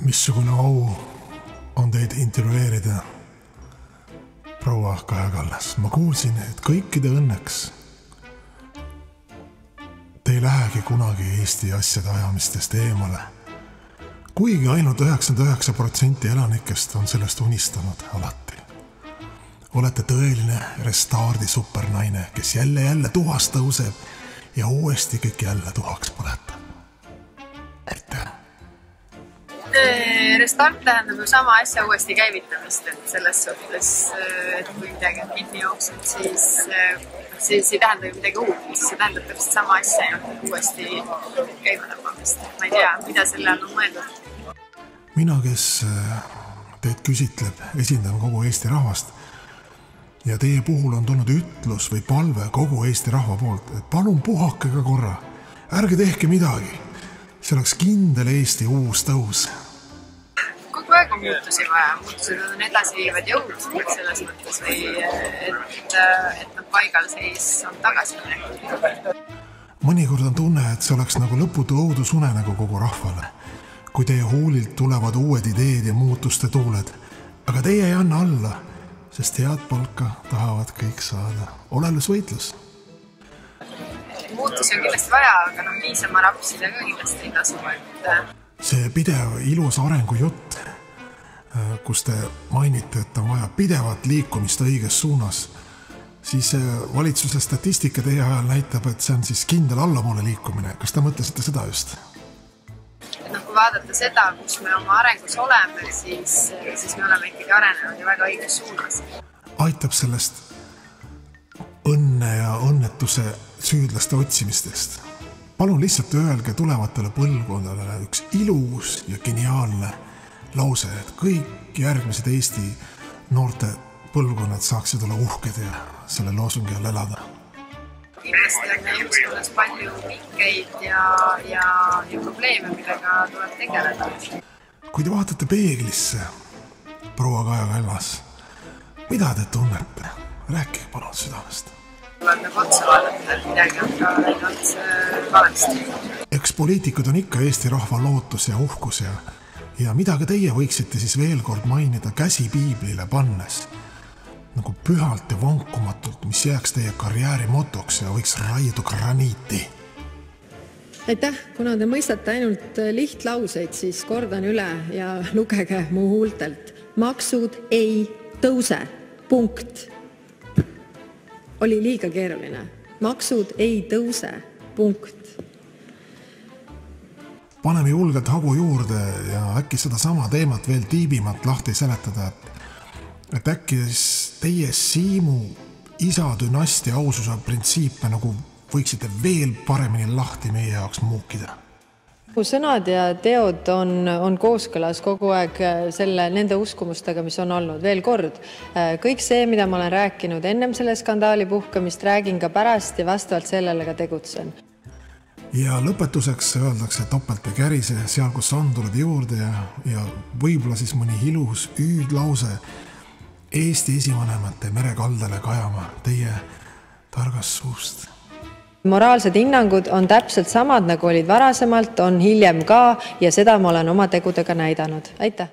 Missugune au on teid intervjueerida, proua Kaja Kallas. Ma kuulsin, et kõikide õnneks te ei lähegi kunagi Eesti asjade ajamistest eemale, kuigi ainult 99% elanikest on sellest unistanud alati. Olete tõeline restardi supernaine, kes jälle tuhas tõuseb ja uuesti kõik jälle tuhaks põletab. Aitäh! Restart tähendab ju sama asja uuesti käivitamist, et selles suhtes, et kui midagi on kinni jooksnud, siis ei tähenda ju midagi uut, see tähendab täpselt sama asja uuesti käima tõmbamist. Ma ei tea, mida selle all on mõeldud. Mina, kes teid küsitleb, esindan kogu Eesti rahvast ja teie puhul on tulnud ütlus või palve kogu Eesti rahva poolt, et palun puhake ka korra, ärge tehke midagi, see oleks kindel Eesti uus tõus. Kogu aeg on muutusi vaja, muutused on edasiviivad jõud selles mõttes või et paigal seis on tagasi minek. Mõnikord on tunne, et see oleks nagu lõputu õudusunenägu kogu rahvale, kui teie huulilt tulevad uued ideed ja muutuste tuuled, aga teie ei anna alla, sest head palka tahavad kõik saada. Oleles võitlus. Muutusi on kindlasti vaja, aga niisama rapsida ka kindlasti ei tasu. See pidev ilus arengu jutt, kus te mainite, et on vaja pidevat liikumist õiges suunas, siis valitsuse statistika teie ajal näitab, et see on siis kindel allapoole liikumine. Kas te mõtlesite seda just? Kui vaadata seda, kus me oma arengus oleme, siis me oleme ikkagi arenenud ja väga õiges suunas. Aitab sellest õnne ja õnnetuse süüdlaste otsimistest. Palun lihtsalt öelge tulevatele põlvkondadele üks ilus ja geniaalne lause, et kõik järgmised Eesti noorte põlvkonnad saaksid olla uhked ja selle loosungi all elada. Kindlasti on meie ühiskonnas palju pingeid ja probleeme, millega tuleb tegeleda. Kui te vaatate peeglisse, proua Kaja Kallas, mida te tunnete? Rääkige palun südamest. Tuleb otsa vaadata, et midagi on ka läinud valesti. Eks poliitikud on ikka Eesti rahva lootus ja uhkus ja mida ka teie võiksite siis veel kord mainida käsi piiblile pannes, nagu pühalt ja vankumatult, mis jääks teie karjääri motoks ja võiks raiuda graniiti. Aitäh, kuna te mõistate ainult lihtlauseid, siis kordan üle ja lugege mu huultelt. Maksud ei tõuse. Punkt. Oli liiga keeruline. Maksud ei tõuse. Punkt. Paneme julgelt hagu juurde ja äkki seda sama teemat veel tiibimalt lahti seletada, et äkki teie Siimu isa dünastia aususe printsiipe nagu võiksite veel paremini lahti meie jaoks muukida. Sõnad ja teod on kooskõlas kogu aeg nende uskumustega, mis on olnud. Veel kord, kõik see, mida ma olen rääkinud ennem selle skandaali puhkamist, räägin ka pärast ja vastavalt sellele ka tegutsen. Ja lõpetuseks öeldakse topelt ja kärise seal, kus on, tuled juurde ja võib-olla siis mõni ilus üüdlause Eesti esivanemate merekaldale kajama teie targast suust. Moraalsed hinnangud on täpselt samad, nagu olid varasemalt, on hiljem ka ja seda ma olen oma tegudega näidanud. Aitäh!